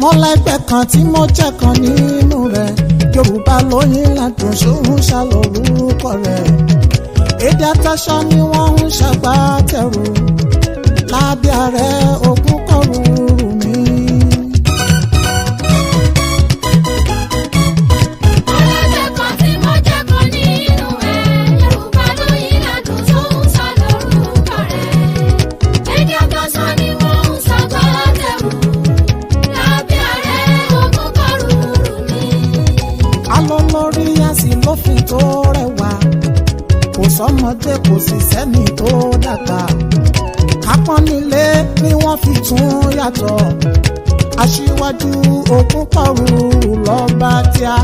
mọ́lẹ́gbẹ́ kan tí mo jẹ́ kan nínú rẹ̀ Yorùbá lóyìn ládùn ṣóhun ṣàlórúkọ rẹ̀ èdè àtàṣà ni wọ́n ń ṣàgbátẹrù lábẹ́ ààrẹ Ògúnkọ̀rúùrùmí. alólórí àsì lófin tó rẹwà kò sọ́mọdé kò sì sẹ́ni tó dàgbà kápọ́n nílé ni wọ́n fi tún yàtọ̀ aṣíwájú Ògúnkọ̀rúùrù lọ́ba tíá.